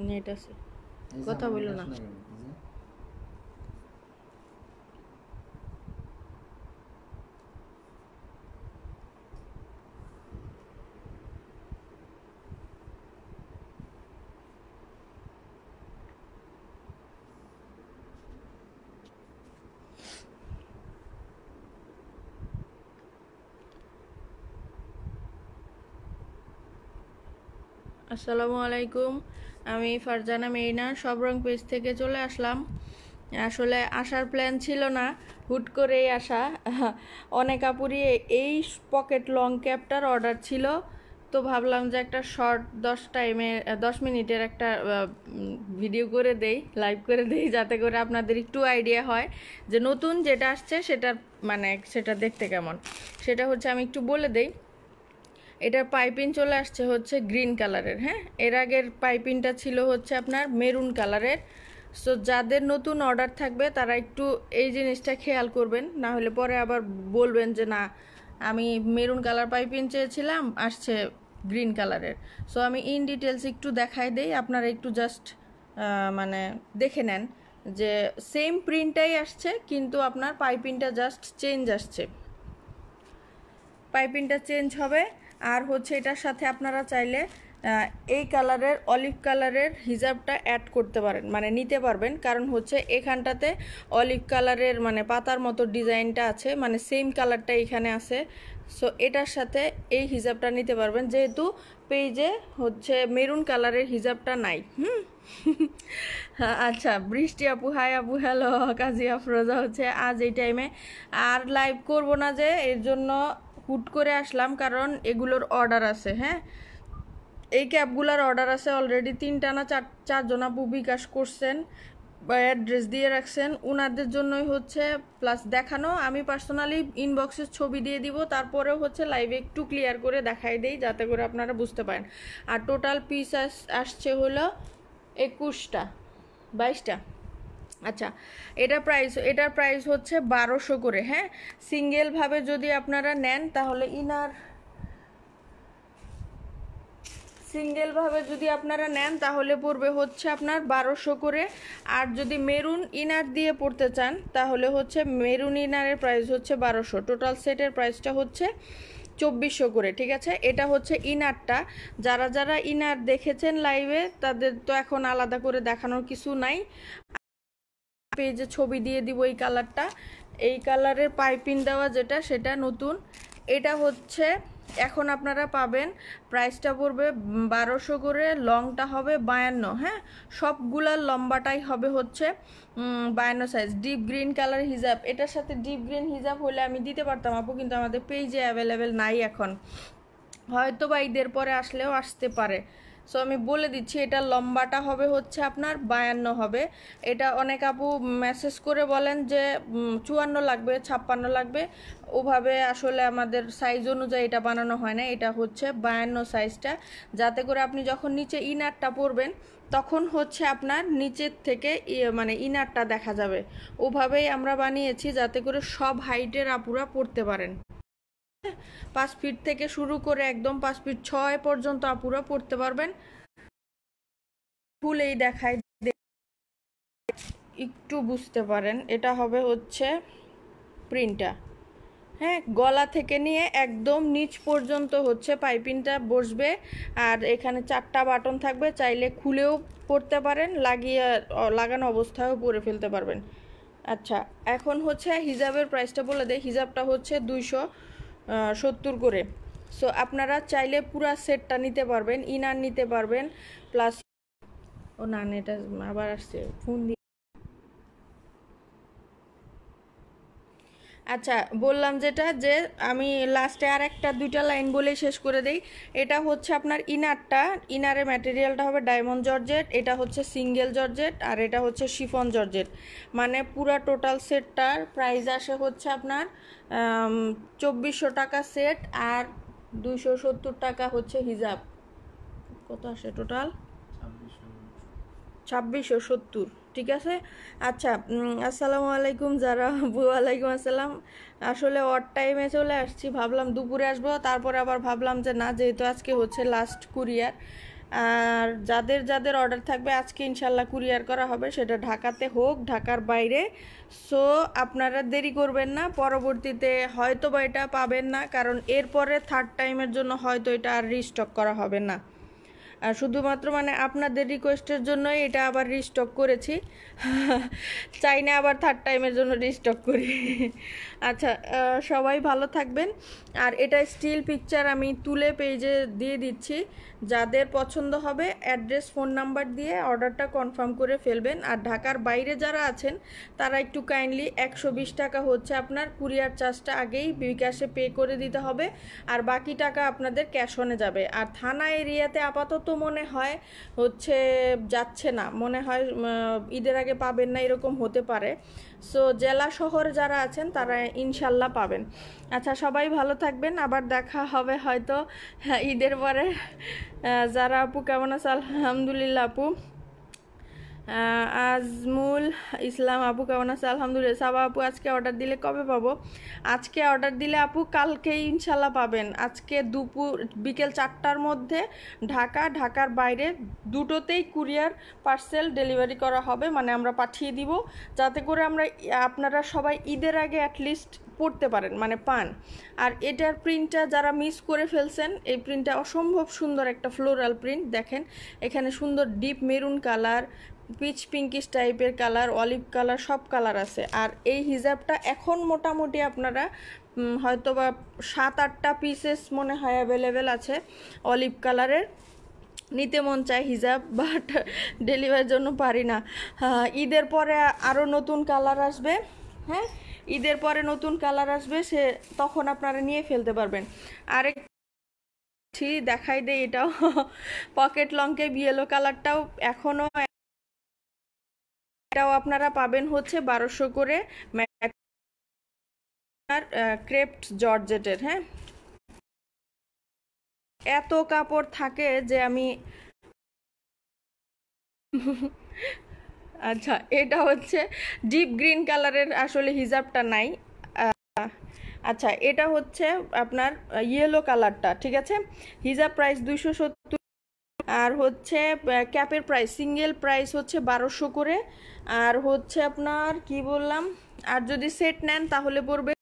Net আছে, কথা বলো না। আসসালামু আলাইকুম, আমি ফারজানা মেরিনা সব রং পেজ থেকে চলে আসলাম। আসলে আসার প্ল্যান ছিল না, হুট করেই আসা। অনেক আপুরই এই পকেট লং ক্যাপটার অর্ডার ছিল, তো ভাবলাম যে একটা শর্ট 10 মিনিটের একটা ভিডিও করে দেই, লাইভ করে দেই, যাতে করে আপনাদের একটু আইডিয়া হয় যে নতুন যেটা আসছে সেটার মানে সেটা দেখতে কেমন। সেটা হচ্ছে আমি একটু বলে দেই। এটার পাইপিং চলে আসছে হচ্ছে গ্রিন কালারের। হ্যাঁ, এর আগের পাইপিংটা ছিল হচ্ছে আপনার মেরুন কালারের। সো যাদের নতুন অর্ডার থাকবে তারা একটু এই জিনিসটা খেয়াল করবেন, না হলে পরে আবার বলবেন যে না আমি মেরুন কালার পাইপিং চেয়েছিলাম, আসছে গ্রিন কালারের। সো আমি ইন ডিটেলস একটু দেখাই দেই, আপনারা একটু জাস্ট মানে দেখে নেন যে সেম প্রিন্টটাই আসছে, কিন্তু আপনার পাইপিংটা জাস্ট চেঞ্জ আসছে, পাইপিংটা চেঞ্জ হবে। আর হচ্ছে এটার সাথে আপনারা চাইলে এই কালারের অলিভ কালারের হিজাবটা অ্যাড করতে পারেন, মানে নিতে পারবেন, কারণ হচ্ছে এখানটাতে অলিভ কালারের মানে পাতার মতো ডিজাইনটা আছে, মানে সেম কালারটা এখানে আছে। সো এটার সাথে এই হিজাবটা নিতে পারবেন, যেহেতু পেজে হচ্ছে মেরুন কালারের হিজাবটা নাই। আচ্ছা, বৃষ্টি আপু হাই আপু, হ্যালো। কাজী আফরোজা হচ্ছে আজ এই টাইমে আর লাইভ করব না, যে এর জন্য হুট করে আসলাম, কারণ এগুলোর অর্ডার আছে। হ্যাঁ, এই ক্যাবগুলোর অর্ডার আছে অলরেডি 3টা না 4জন আপু বিকাশ করছেন বা অ্যাড্রেস দিয়ে রাখছেন, ওনাদের জন্যই হচ্ছে প্লাস দেখানো। আমি পার্সোনালি ইনবক্সের ছবি দিয়ে দিব, তারপরেও হচ্ছে লাইভে একটু ক্লিয়ার করে দেখাই দেই যাতে করে আপনারা বুঝতে পারেন। আর টোটাল পিস আসছে হলো 21টা 22টা। আচ্ছা, এটার প্রাইস হচ্ছে 1200 করে। হ্যাঁ, সিঙ্গেলভাবে যদি আপনারা নেন তাহলে পড়বে হচ্ছে আপনার 1200 করে। আর যদি মেরুন ইনার দিয়ে পড়তে চান তাহলে হচ্ছে মেরুন ইনারের প্রাইস হচ্ছে 1200। টোটাল সেটের প্রাইসটা হচ্ছে 2400 করে। ঠিক আছে, এটা হচ্ছে ইনারটা। যারা যারা ইনার দেখেছেন লাইভে তাদের তো এখন আলাদা করে দেখানোর কিছু নাই, পেজে ছবি দিয়ে দিব। এই কালারটা, এই কালারের পাইপিং দেওয়া যেটা, সেটা নতুন। এটা হচ্ছে এখন আপনারা পাবেন, প্রাইসটা পড়বে 1200 করে। লংটা হবে 52। হ্যাঁ, সবগুলার লম্বাটাই হবে হচ্ছে 52 সাইজ। ডিপ গ্রিন কালার হিজাব, এটার সাথে ডিপ গ্রিন হিজাব হলে আমি দিতে পারতাম আপু, কিন্তু আমাদের পেজে অ্যাভেলেবেল নাই এখন, হয়তো বা ঈদের পরে আসলেও আসতে পারে। সো আমি বলে দিচ্ছি, এটা লম্বাটা হবে হচ্ছে আপনার 52 হবে। এটা অনেক আপু মেসেজ করে বলেন যে 54 লাগবে, 56 লাগবে, ওভাবে আসলে আমাদের সাইজ অনুযায়ী এটা বানানো হয় না। এটা হচ্ছে 52 সাইজটা, যাতে করে আপনি যখন নিচে ইনারটা পরবেন তখন হচ্ছে আপনার নিচের থেকে মানে ইনারটা দেখা যাবে। ওভাবেই আমরা বানিয়েছি যাতে করে সব হাইটের আপুরা পরতে পারেন। 5 ফিট থেকে শুরু করে একদম 5 ফিট 6 পর্যন্ত আপুরা পড়তে পারবেন। ফুলেই দেখায় একটু বুঝতে পারেন। এটা হবে হচ্ছে প্রিন্টটা। হ্যাঁ, গলা থেকে নিয়ে একদম নিচ পর্যন্ত হচ্ছে পাইপিংটা বসবে। আর এখানে 4টা বাটন থাকবে, চাইলে খুলেও পরতে পারেন, লাগানো অবস্থায়ও পরে ফেলতে পারবেন। আচ্ছা, এখন হচ্ছে হিজাবের প্রাইসটা বলে দেয়। হিজাবটা হচ্ছে 270 করে। সো আপনারা চাইলে পুরা সেটটা নিতে পারবেন, ইনার নিতে পারবেন প্লাস। ও না, এটা আবার আসছে ফোন দিয়ে। আচ্ছা, বললাম যেটা, যে আমি লাস্টে আর একটা 2টা লাইন বলে শেষ করে দেই। এটা হচ্ছে আপনার ইনারটা, ইনারের ম্যাটেরিয়ালটা হবে ডায়মন্ড জর্জেট, এটা হচ্ছে সিঙ্গেল জর্জেট, আর এটা হচ্ছে শিফন জর্জেট। মানে পুরা টোটাল সেটটার প্রাইস আসে হচ্ছে আপনার 2400 টাকা সেট, আর 270 টাকা হচ্ছে হিজাব। কত আসে টোটাল? 2670। ঠিক আছে। আচ্ছা, আসসালামু আলাইকুম যারা। ওয়ালাইকুম আসসালাম। আসলে অড টাইমে চলে আসছি, ভাবলাম দুপুরে আসবো, তারপরে আবার ভাবলাম যে না, যেহেতু আজকে হচ্ছে লাস্ট কুরিয়ার, আর যাদের যাদের অর্ডার থাকবে আজকে ইনশাল্লাহ কুরিয়ার করা হবে, সেটা ঢাকাতে হোক ঢাকার বাইরে। সো আপনারা দেরি করবেন না, পরবর্তীতে হয়তো বা এটা পাবেন না, কারণ এরপরে থার্ড টাইমের জন্য হয়তো এটা আর রিস্টক করা হবে না। আর শুধুমাত্র মানে আপনাদের রিকোয়েস্টের জন্যই এটা আবার রিস্টক করেছি, চাই না আবার থার্ড টাইমের জন্য রিস্টক করি। আচ্ছা, সবাই ভালো থাকবেন। আর এটা স্টিল পিকচার আমি তুলে পেজে দিয়ে দিচ্ছি, যাদের পছন্দ হবে অ্যাড্রেস ফোন নাম্বার দিয়ে অর্ডারটা কনফার্ম করে ফেলবেন। আর ঢাকার বাইরে যারা আছেন তারা একটু কাইন্ডলি 120 টাকা হচ্ছে আপনার কুরিয়ার চার্জটা আগেই বিকাশে পে করে দিতে হবে, আর বাকি টাকা আপনাদের ক্যাশ অনে যাবে। আর থানা এরিয়াতে আপাতত মনে হয় হচ্ছে যাচ্ছে না, মনে হয় ঈদের আগে পাবেন না, এরকম হতে পারে। সো জেলা শহর যারা আছেন তারা ইনশাল্লাহ পাবেন। আচ্ছা, সবাই ভালো থাকবেন, আবার দেখা হবে হয়তো ঈদের পরে। যারা আপু কেমন আছে? আলহামদুলিল্লাহ আপু। আজমুল ইসলাম আপু কেমন আছে? আলহামদুলিল্লাহ। সাবা আপু আজকে অর্ডার দিলে কবে পাবো? আজকে অর্ডার দিলে আপু কালকেই ইনশাল্লাহ পাবেন। আজকে বিকেল 4টার মধ্যে ঢাকার বাইরে দুটোতেই কুরিয়ার পার্সেল ডেলিভারি করা হবে, মানে আমরা পাঠিয়ে দিব, যাতে করে আপনারা সবাই ঈদের আগে অ্যাটলিস্ট পড়তে পারেন, মানে পান। আর এটার প্রিন্টটা যারা মিস করে ফেলছেন, এই প্রিন্টটা অসম্ভব সুন্দর একটা ফ্লোরাল প্রিন্ট। দেখেন এখানে সুন্দর deep maroon colour, peach pinkish টাইপের কালার, অলিভ কালার, সব কালার আছে। আর এই হিজাবটা এখন মোটামুটি আপনারা হয়তো বা 7-8টা পিসেস মনে হয় অ্যাভেলেবেল আছে অলিভ কালারের। নিতে মন চায় হিজাব, বাট ডেলিভারির জন্য পারি না। ঈদের পরে আরও নতুন কালার আসবে, হ্যাঁ ঈদের পরে নতুন কালার আসবে, তখন আপনারা নিয়ে ফেলতে পারবেন। আরেক দেখাই দেয়, এটাও পকেট লংকে ইয়েলো কালারটাও এখনও, এটাও আপনারা পাবেন হচ্ছে 1200 করে, ক্রেপ্ট জর্জেটের। হ্যাঁ, এত কাপড় থাকে যে আমি আচ্ছা, এটা হচ্ছে ডিপ গ্রিন কালারের, আসলে হিজাবটা নাই। আচ্ছা, এটা হচ্ছে আপনার ইয়েলো কালারটা, ঠিক আছে। হিজাব প্রাইস 270, আর হচ্ছে ক্যাপের প্রাইস সিঙ্গেল প্রাইস হচ্ছে 1200 করে। আর হচ্ছে আপনার কি বললাম, আর যদি সেট নেন তাহলে পড়বে